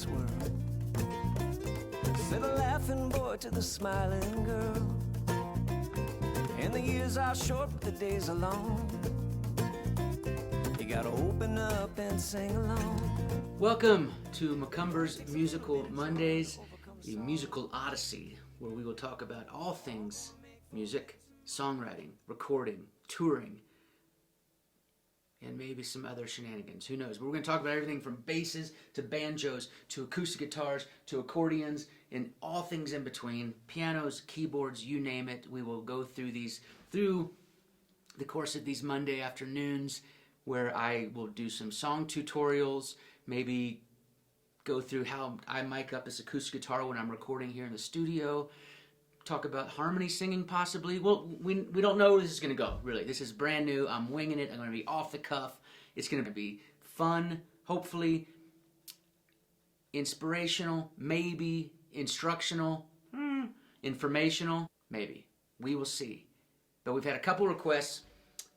this world. Said the laughing boy to the smiling girl. And the years are short, but the days are long. You gotta open up and sing along. Welcome to McCumber's Musical Mondays, the musical odyssey, where we will talk about all things music, songwriting, recording, touring, and maybe some other shenanigans. Who knows? But we're going to talk about everything from basses to banjos to acoustic guitars to accordions and all things in between. Pianos, keyboards, you name it. We will go through these through the course of these Monday afternoons, where I will do some song tutorials, maybe go through how I mic up this acoustic guitar when I'm recording here in the studio, talk about harmony singing possibly. Well, we don't know where this is going to go, really. This is brand new. I'm winging it. I'm going to be off the cuff. It's going to be fun, hopefully, inspirational, maybe, instructional, informational, maybe. We will see. But we've had a couple requests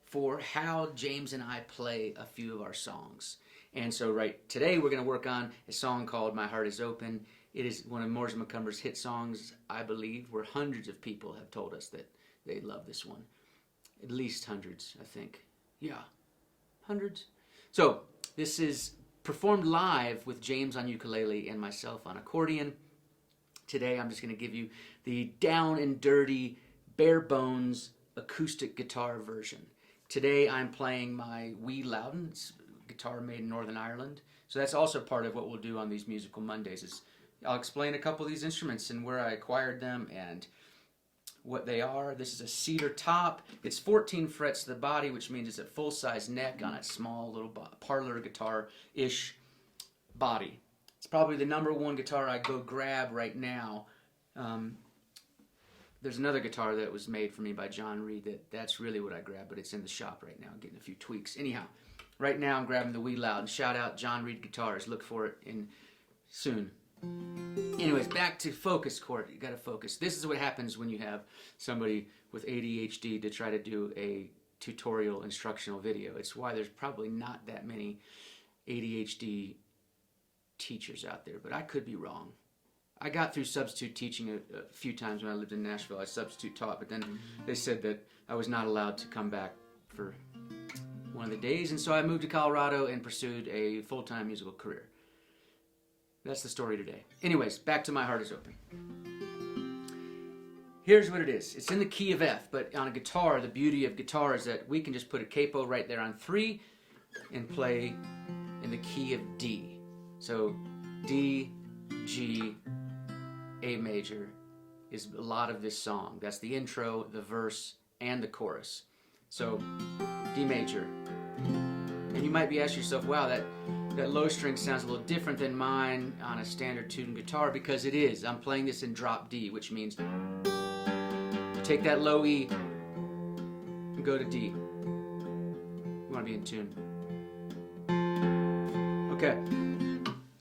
for how James and I play a few of our songs. And so today we're going to work on a song called My Heart Is Open. It is one of Morris McCumber's hit songs, I believe, where hundreds of people have told us that they love this one. At least hundreds, I think. Yeah, hundreds. So this is performed live with James on ukulele and myself on accordion. Today I'm just going to give you the down and dirty, bare bones acoustic guitar version. Today I'm playing my Wee Loudon. It's a guitar made in Northern Ireland. So that's also part of what we'll do on these Musical Mondays. Is I'll explain a couple of these instruments and where I acquired them and what they are. This is a cedar top. It's 14 frets to the body, which means it's a full-size neck on a small little parlor guitar-ish body. It's probably the number one guitar I go grab right now. There's another guitar that was made for me by John Reed that's really what I grab, but it's in the shop right now, getting a few tweaks. Anyhow, right now I'm grabbing the Wee Loudon. Shout out John Reed Guitars. Look for it in soon. Anyways, back to focus, Court. You got to focus. This is what happens when you have somebody with ADHD to try to do a tutorial instructional video. It's why there's probably not that many ADHD teachers out there, but I could be wrong. I got through substitute teaching a few times when I lived in Nashville. I substitute taught, but then they said that I was not allowed to come back for one of the days, and so I moved to Colorado and pursued a full-time musical career. That's the story today. Anyways, back to My Heart Is Open. Here's what it is. It's in the key of F, but on a guitar, the beauty of guitar is that we can just put a capo right there on 3 and play in the key of D. So D, G, A major is a lot of this song. That's the intro, the verse, and the chorus. So D major. And you might be asking yourself, wow, that low string sounds a little different than mine on a standard tuned guitar, because it is. I'm playing this in drop D, which means you take that low E and go to D. You want to be in tune. Okay.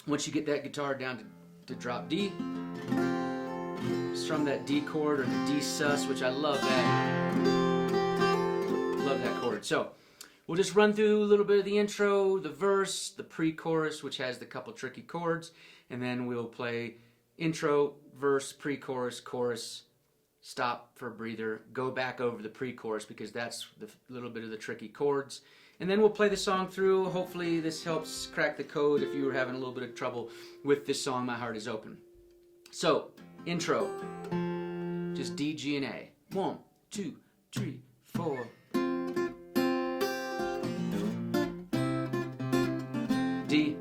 Once you get that guitar down to drop D, strum that D chord or the D sus, which I love that. Love that chord. So we'll just run through a little bit of the intro, the verse, the pre-chorus, which has the couple tricky chords, and then we'll play intro, verse, pre-chorus, chorus, stop for a breather, go back over the pre-chorus because that's the little bit of the tricky chords, and then we'll play the song through. Hopefully this helps crack the code if you were having a little bit of trouble with this song, My Heart Is Open. So, intro, just D, G, and A. 1, 2, 3, 4. D,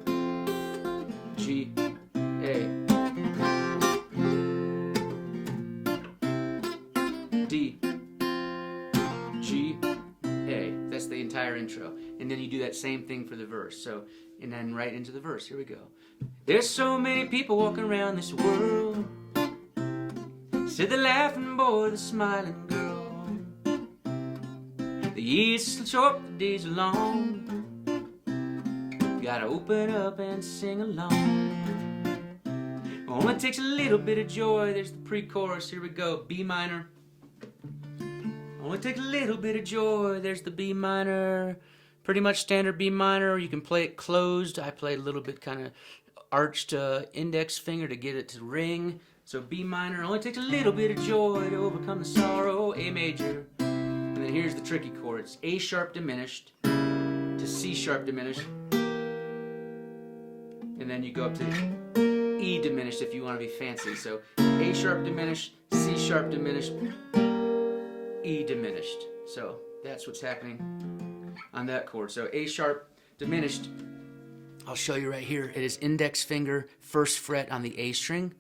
G, A. D, G, A. That's the entire intro. And then you do that same thing for the verse. So, and then right into the verse. Here we go. There's so many people walking around this world. Said the laughing boy, the smiling girl. The years are short, the days are long. Gotta open up and sing along. Oh, it takes a little bit of joy. There's the pre-chorus. Here we go. B minor. Only take a little bit of joy. There's the B minor. Pretty much standard B minor. You can play it closed. I play a little bit kind of arched index finger to get it to ring. So B minor, only takes a little bit of joy to overcome the sorrow. A major, and then here's the tricky chords. A sharp diminished to C sharp diminished, and then you go up to E diminished if you want to be fancy. So A sharp diminished, C sharp diminished, E diminished. So that's what's happening on that chord. So A sharp diminished, I'll show you right here. It is index finger, first fret on the A string,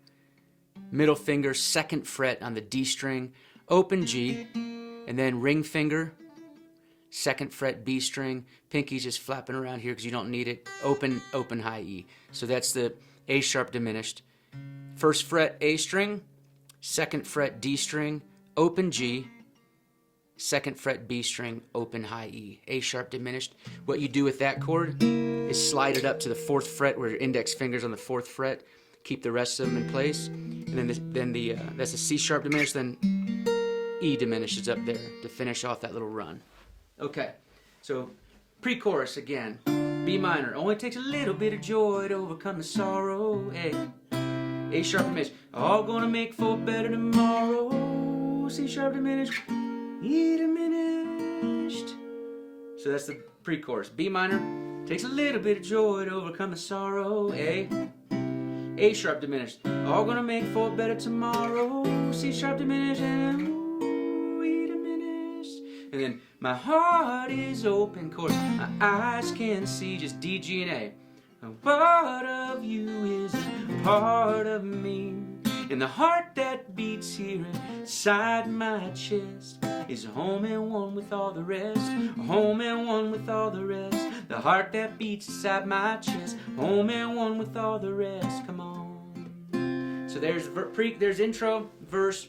middle finger, second fret on the D string, open G, and then ring finger, second fret B string, pinky's just flapping around here because you don't need it, open high E. So that's the A sharp diminished. First fret A string, second fret D string, open G, second fret B string, open high E. A sharp diminished. What you do with that chord is slide it up to the 4th fret where your index finger's on the 4th fret. Keep the rest of them in place. And then that's a C sharp diminished, then E diminished is up there to finish off that little run. Okay, so pre-chorus again. B minor, only takes a little bit of joy to overcome the sorrow. A sharp diminished, all gonna make for better tomorrow. C sharp diminished, E diminished. So that's the pre-chorus. B minor, takes a little bit of joy to overcome the sorrow. A sharp diminished, all gonna make for better tomorrow. C sharp diminished, and E diminished. And then my heart is open chord, my eyes can see just D, G, and A. A part of you is a part of me, and the heart that beats here inside my chest is home and one with all the rest. Home and one with all the rest. The heart that beats inside my chest, home and one with all the rest. Come on. So there's intro, verse,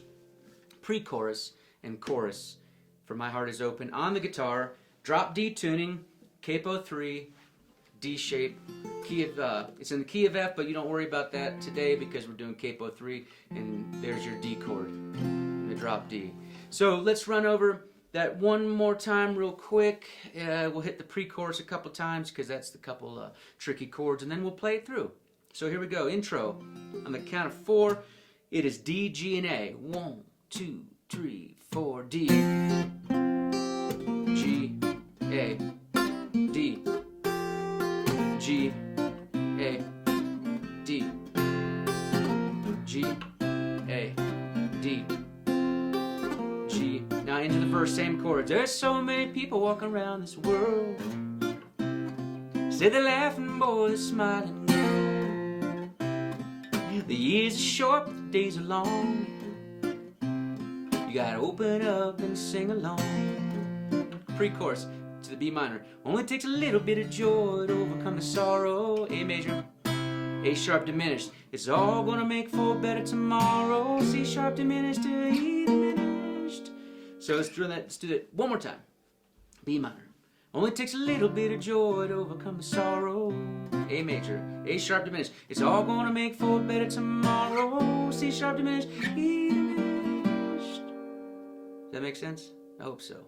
pre-chorus, and chorus for My Heart Is Open on the guitar. Drop D tuning, capo 3, D shape, key of it's in the key of F, but you don't worry about that today because we're doing capo 3, and there's your D chord, the drop D. So let's run over that one more time real quick. We'll hit the pre-chorus a couple times because that's the couple tricky chords, and then we'll play it through. So here we go. Intro. On the count of 4, it is D, G, and A. 1, 2, 3, 4. D, G, A, D, G, A, D, G, A, D, G. Now into the verse, same chords. There's so many people walking around this world. Say they're laughing, boy, they're smiling, girl. The years are short, but the days are long. You gotta open up and sing along. Pre-chorus to the B minor. Only takes a little bit of joy to overcome the sorrow. A major, A sharp diminished. It's all gonna make for better tomorrow. C sharp diminished to E diminished. So let's do that one more time. B minor. Only takes a little bit of joy to overcome the sorrow. A major, A sharp diminished. It's all gonna make for better tomorrow. C sharp diminished, E diminished. Does that make sense? I hope so.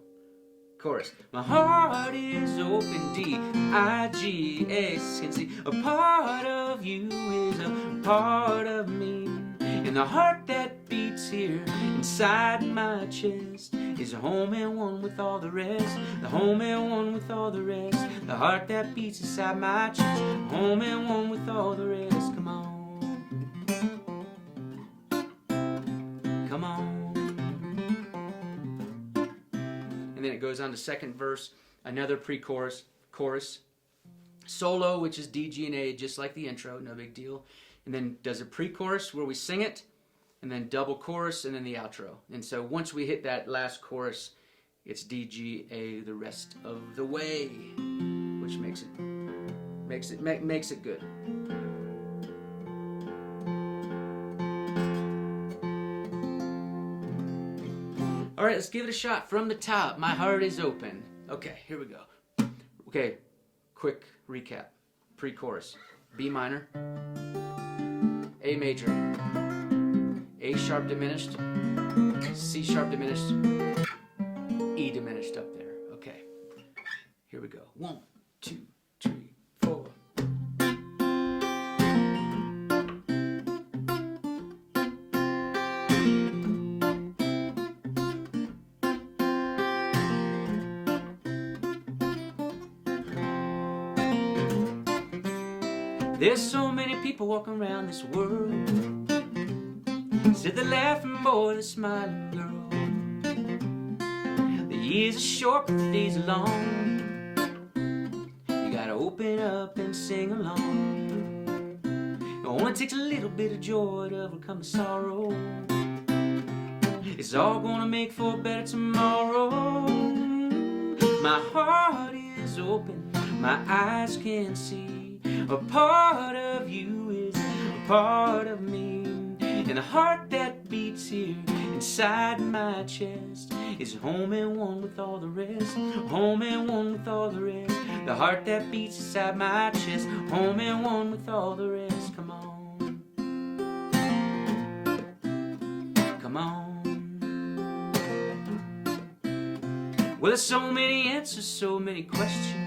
Chorus. My heart is open, D, I, G, A, C, and C. A part of you is a part of me, and the heart that beats here inside my chest is home and one with all the rest. The home and one with all the rest. The heart that beats inside my chest, home and one with all the rest. Come on. Come on. And then it goes on to second verse, another pre-chorus, chorus, solo, which is D, G, and A, just like the intro, no big deal. And then does a pre-chorus where we sing it, and then double chorus, and then the outro. And so once we hit that last chorus, it's D, G, A the rest of the way, which makes it good. All right, let's give it a shot from the top. My heart is open. Okay, here we go. Okay, quick recap. Pre-chorus. B minor, A major, A sharp diminished, C sharp diminished, E diminished up there. Okay, here we go. 1, 2, 3, 4. There's so many people walking around this world, said the laughing boy, the smiling girl. The years are short, but the days are long. You gotta open up and sing along. It only takes a little bit of joy to overcome the sorrow. It's all gonna make for a better tomorrow. My heart is open, my eyes can see. A part of you is a part of me. And the heart that beats here inside my chest is home and one with all the rest. Home and one with all the rest. The heart that beats inside my chest, home and one with all the rest. Come on. Come on. Well, there's so many answers, so many questions,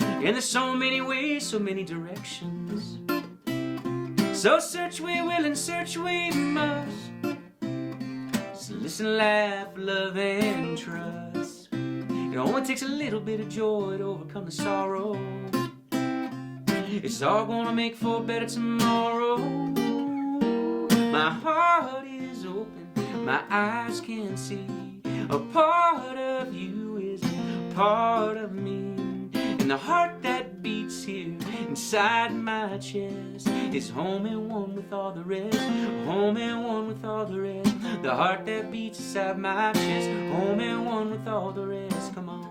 and there's so many ways, so many directions. So search we will and search we must. So listen, laugh, love, and trust. It only takes a little bit of joy to overcome the sorrow. It's all gonna make for a better tomorrow. My heart is open, my eyes can see. A part of you is a part of me. And the heart that beats here inside my chest is home and one with all the rest. Home and one with all the rest. The heart that beats inside my chest, home and one with all the rest. Come on.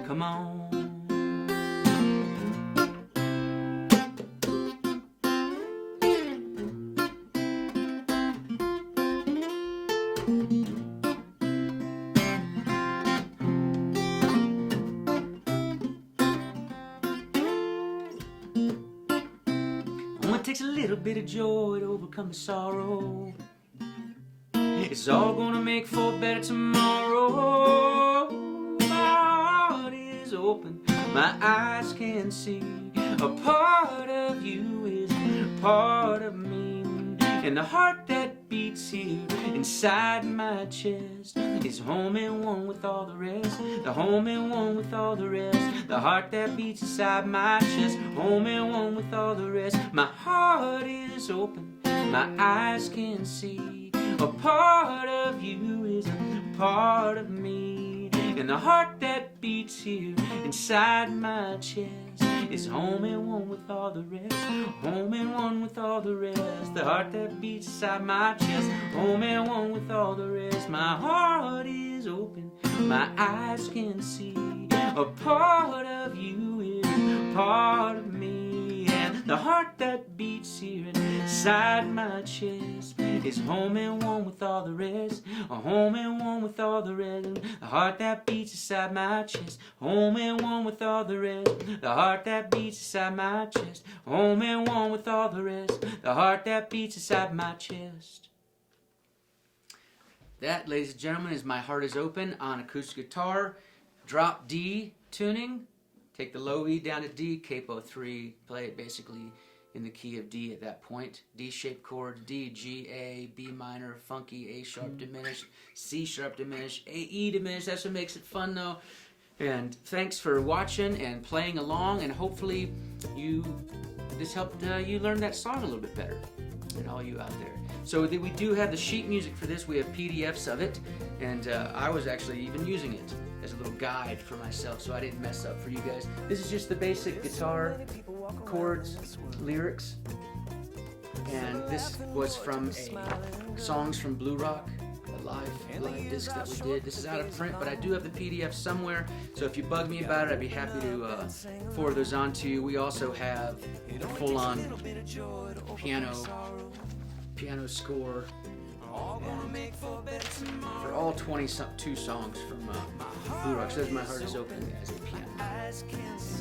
Come on. It takes a little bit of joy to overcome the sorrow. It's all gonna make for a better tomorrow. My heart is open, my eyes can see. A part of you is a part of me. And the heart that beats here inside my chest is home and one with all the rest. The home and one with all the rest. The heart that beats inside my chest, home and one with all the rest. My heart is open, my eyes can see. A part of you is a part of me. And the heart that beats here inside my chest is home and one with all the rest. Home and one with all the rest. The heart that beats inside my chest, home and one with all the rest. My heart is open, my eyes can see. A part of you is a part of me. And the heart that beats here inside my chest is home and one with all the rest. A home and one with all the rest. The heart that beats inside my chest, home and one with all the rest. The heart that beats inside my chest, home and one with all the rest. The heart that beats inside my chest. That, ladies and gentlemen, is My Heart Is Open on acoustic guitar. Drop D tuning. Take the low E down to D, capo 3. Play it basically in the key of D at that point. D-shaped chords, D, G, A, B minor, funky, A sharp diminished, C sharp diminished, A, E diminished. That's what makes it fun though. And thanks for watching and playing along, and hopefully this helped you learn that song a little bit better, and all you out there. So we do have the sheet music for this. We have PDFs of it, and I was actually even using it as a little guide for myself, so I didn't mess up for you guys. This is just the basic guitar chords, lyrics, and this was from a Songs from Blue Rock, a live disc that we did. This is out of print, but I do have the PDF somewhere, so if you bug me about it, I'd be happy to forward those on to you. We also have a full-on piano score for all 22 songs from Blue Rock. So there's My Heart Is Open as a piano,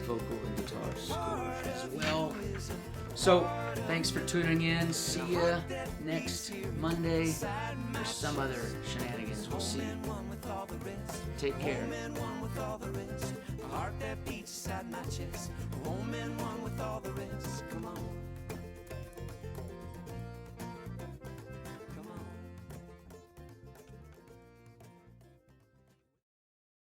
vocal and guitar score as well. So thanks for tuning in. See ya next Monday for some other shenanigans. We'll see. Take care. A heart that beats inside my chest, home and one with all the rest.